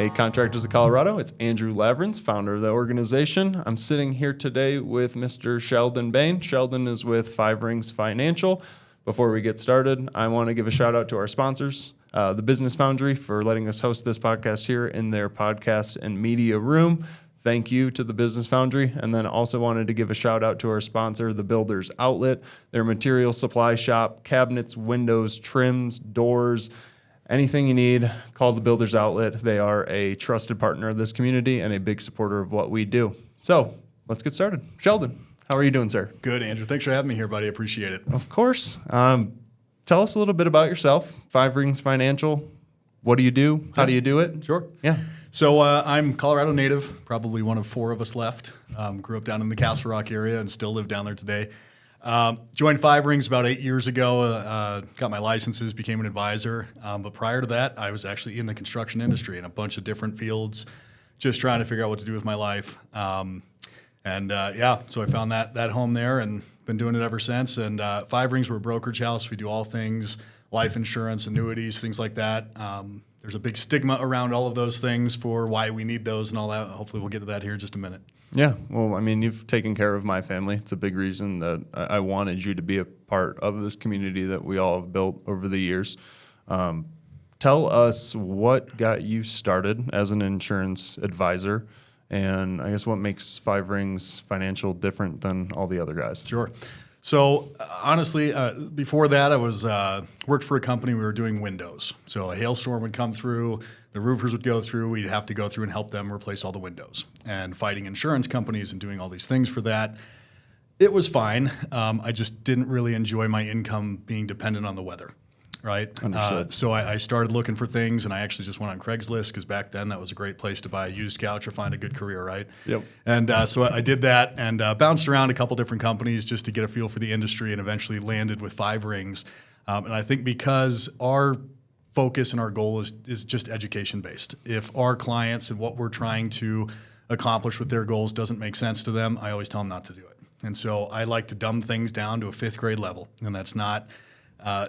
Hey, Contractors of Colorado, it's Andrew Lavrance, founder of the organization. I'm sitting here today with Mr. Sheldon Bain. Sheldon is with Five Rings Financial. Before we get started, I want to give a shout out to our sponsors, the Business Foundry, for letting us host this podcast here in their podcast and media room. Thank you to the Business Foundry. And then also wanted to give a shout out to our sponsor, the Builders Outlet, their material supply shop, cabinets, windows, trims, doors, anything you need, call the Builders Outlet. They are a trusted partner of this community and a big supporter of what we do. So let's get started. Sheldon, how are you doing, sir? Good, Andrew. Thanks for having me here, buddy. I appreciate it. Of course. Tell us a little bit about yourself. Five Rings Financial. What do you do? How do you do it? Sure. Yeah. So I'm Colorado native, probably one of four of us left. Grew up down in the Castle Rock area and still live down there today. Joined Five Rings about 8 years ago, got my licenses, became an advisor. But prior to that, I was actually in the construction industry in a bunch of different fields, just trying to figure out what to do with my life. So I found that home there and been doing it ever since. And Five Rings, we're a brokerage house. We do all things life insurance, annuities, things like that. There's a big stigma around all of those things for why we need those and all that. Hopefully we'll get to that here in just a minute. Yeah, well, I mean, you've taken care of my family. It's a big reason that I wanted you to be a part of this community that we all have built over the years. Tell us what got you started as an insurance advisor, and I guess what makes Five Rings Financial different than all the other guys. Sure. So honestly, before that, I was worked for a company. We were doing windows. So a hailstorm would come through, the roofers would go through. We'd have to go through and help them replace all the windows. And fighting insurance companies and doing all these things for that, it was fine. I just didn't really enjoy my income being dependent on the weather. Right. Understood. So I started looking for things, and I actually just went on Craigslist because back then that was a great place to buy a used couch or find a good career, right? Yep. And so I did that and bounced around a couple different companies just to get a feel for the industry, and eventually landed with Five Rings. And I think because our focus and our goal is just education based. If our clients and what we're trying to accomplish with their goals doesn't make sense to them, I always tell them not to do it. And so I like to dumb things down to a fifth grade level, and that's not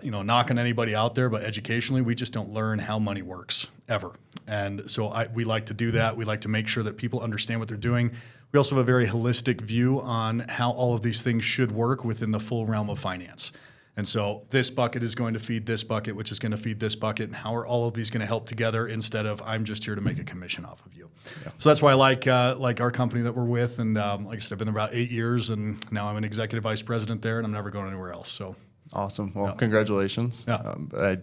knocking anybody out there, but educationally, we just don't learn how money works ever. And so we like to do that. We like to make sure that people understand what they're doing. We also have a very holistic view on how all of these things should work within the full realm of finance. And so this bucket is going to feed this bucket, which is going to feed this bucket, and how are all of these going to help together instead of I'm just here to make a commission off of you. Yeah. So that's why I like our company that we're with. And like I said, I've been there about 8 years, and now I'm an executive vice president there, and I'm never going anywhere else. So. Awesome. Well, Congratulations. Yeah.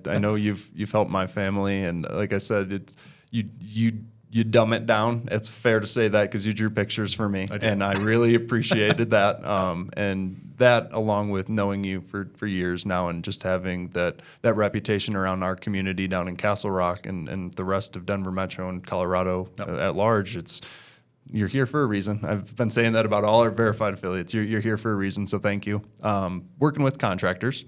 I know you've helped my family, and like I said, it's you dumb it down. It's fair to say that because you drew pictures for me, and I really appreciated that. And that, along with knowing you for years now, and just having that reputation around our community down in Castle Rock and the rest of Denver Metro and Colorado at large, you're here for a reason. I've been saying that about all our verified affiliates. You're here for a reason, so thank you. Working with contractors,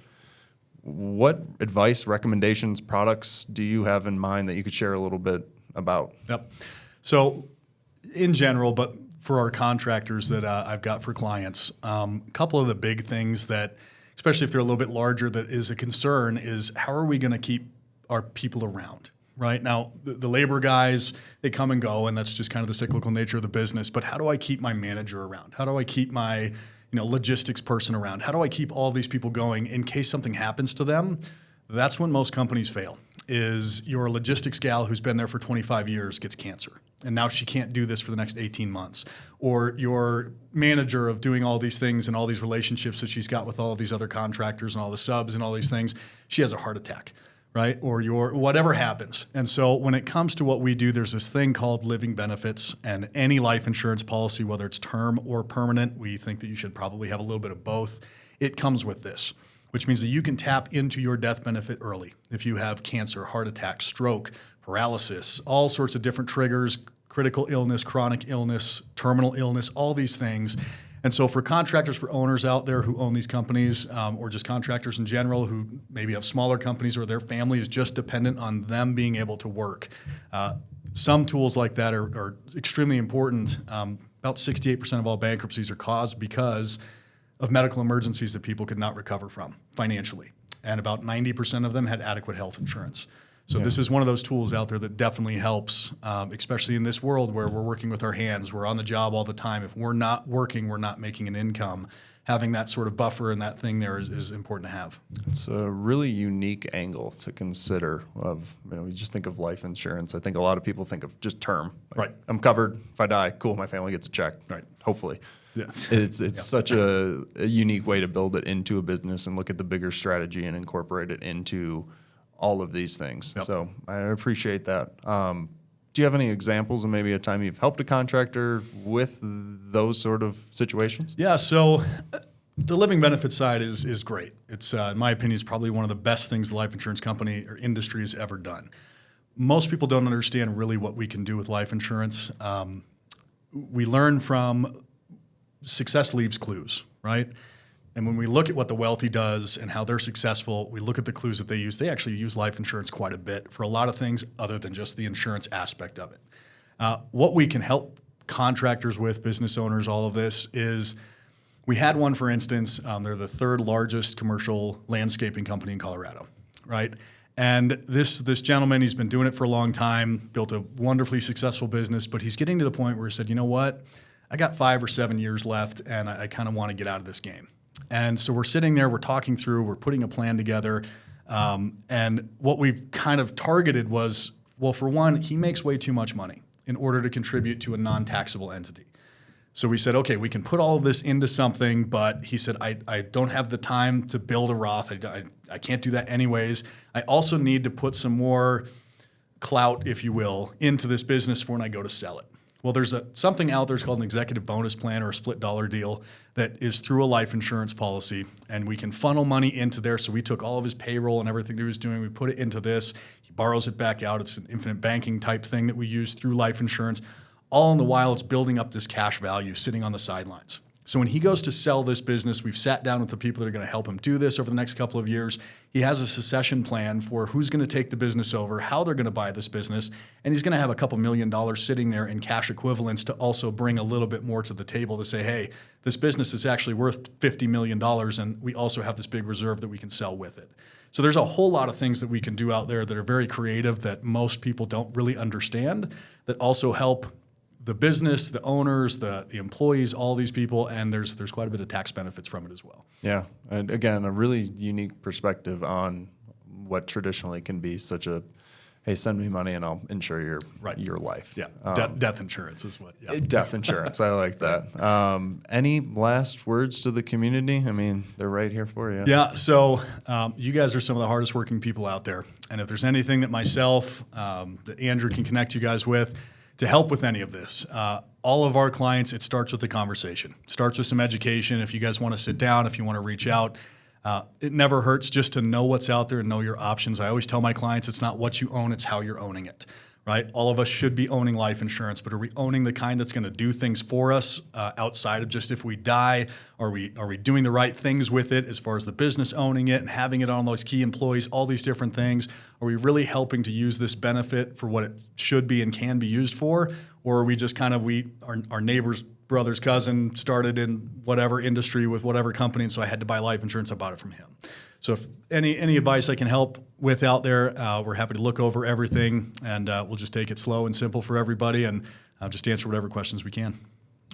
what advice, recommendations, products do you have in mind that you could share a little bit about? Yep. So in general, but for our contractors that I've got for clients, a couple of the big things that, especially if they're a little bit larger, that is a concern is how are we going to keep our people around? Right now, the labor guys, they come and go, and that's just kind of the cyclical nature of the business. But how do I keep my manager around? How do I keep my logistics person around? How do I keep all these people going in case something happens to them? That's when most companies fail, is your logistics gal who's been there for 25 years gets cancer, and now she can't do this for the next 18 months. Or your manager of doing all these things and all these relationships that she's got with all of these other contractors and all the subs and all these things, she has a heart attack. Right? Or whatever happens. And so when it comes to what we do, there's this thing called living benefits, and any life insurance policy, whether it's term or permanent, we think that you should probably have a little bit of both. It comes with this, which means that you can tap into your death benefit early. If you have cancer, heart attack, stroke, paralysis, all sorts of different triggers, critical illness, chronic illness, terminal illness, all these things. And so for contractors, for owners out there who own these companies, or just contractors in general who maybe have smaller companies or their family is just dependent on them being able to work, some tools like that are extremely important. About 68% of all bankruptcies are caused because of medical emergencies that people could not recover from financially. And about 90% of them had adequate health insurance. So this is one of those tools out there that definitely helps, especially in this world where we're working with our hands. We're on the job all the time. If we're not working, we're not making an income. Having that sort of buffer and that thing there is important to have. It's a really unique angle to consider of, you just think of life insurance. I think a lot of people think of just term. Right. I'm covered. If I die, cool, my family gets a check. Right. Hopefully. Yeah. It's such a unique way to build it into a business and look at the bigger strategy and incorporate it into all of these things. Yep. So I appreciate that. Do you have any examples of maybe a time you've helped a contractor with those sort of situations? Yeah, so the living benefit side is great. It's, in my opinion, is probably one of the best things the life insurance company or industry has ever done. Most people don't understand really what we can do with life insurance. We learn from success leaves clues, right? And when we look at what the wealthy does and how they're successful, we look at the clues that they use. They actually use life insurance quite a bit for a lot of things other than just the insurance aspect of it. What we can help contractors with, business owners, all of this is we had one, for instance, they're the third largest commercial landscaping company in Colorado, right? And this gentleman, he's been doing it for a long time, built a wonderfully successful business, but he's getting to the point where he said, you know what? I got 5 or 7 years left and I kind of want to get out of this game. And so we're sitting there, we're talking through, we're putting a plan together. And what we've kind of targeted was, well, for one, he makes way too much money in order to contribute to a non-taxable entity. So we said, okay, we can put all of this into something, but he said, I don't have the time to build a Roth. I can't do that anyways. I also need to put some more clout, if you will, into this business for when I go to sell it. Well, there's something out there called an executive bonus plan or a split dollar deal that is through a life insurance policy, and we can funnel money into there. So we took all of his payroll and everything that he was doing, we put it into this. He borrows it back out. It's an infinite banking type thing that we use through life insurance. All in the while, it's building up this cash value sitting on the sidelines. So when he goes to sell this business, we've sat down with the people that are going to help him do this over the next couple of years. He has a succession plan for who's going to take the business over, how they're going to buy this business, and he's going to have a couple $1 million sitting there in cash equivalents to also bring a little bit more to the table to say, hey, this business is actually worth $50 million, and we also have this big reserve that we can sell with it. So there's a whole lot of things that we can do out there that are very creative that most people don't really understand that also help the business, the owners, the employees, all these people, and there's quite a bit of tax benefits from it as well. Yeah, and again, a really unique perspective on what traditionally can be such a, hey, send me money and I'll insure your life. Yeah, death insurance is what. Yeah. Death insurance, I like that. Any last words to the community? I mean, they're right here for you. Yeah, so you guys are some of the hardest working people out there, and if there's anything that myself, that Andrew can connect you guys with, to help with any of this. All of our clients, it starts with a conversation. It starts with some education. If you guys want to sit down, if you want to reach out, it never hurts just to know what's out there and know your options. I always tell my clients it's not what you own, it's how you're owning it, right? All of us should be owning life insurance, but are we owning the kind that's going to do things for us outside of just if we die? Are we doing the right things with it as far as the business owning it and having it on those key employees, all these different things? Are we really helping to use this benefit for what it should be and can be used for? Or are we just kind of, our neighbor's brother's cousin started in whatever industry with whatever company, and so I had to buy life insurance, I bought it from him. So if any advice I can help with out there, we're happy to look over everything, and we'll just take it slow and simple for everybody, and just answer whatever questions we can.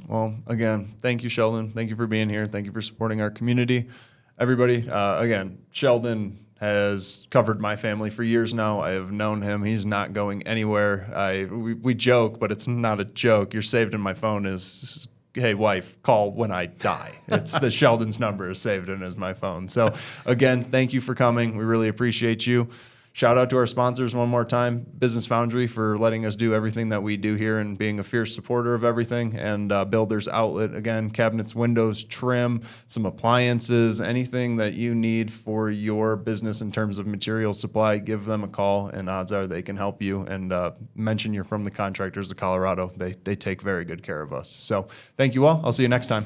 Well, again, thank you, Sheldon. Thank you for being here. Thank you for supporting our community. Everybody, again, Sheldon has covered my family for years now. I have known him. He's not going anywhere. We joke, but it's not a joke. You're saved in my phone as, hey, wife, call when I die. It's the Sheldon's number is saved in as my phone. So again, thank you for coming. We really appreciate you. Shout out to our sponsors one more time, Business Foundry, for letting us do everything that we do here and being a fierce supporter of everything, and Builders Outlet, again, cabinets, windows, trim, some appliances, anything that you need for your business in terms of material supply, give them a call, and odds are they can help you. And mention you're from the Contractors of Colorado. They take very good care of us. So thank you all. I'll see you next time.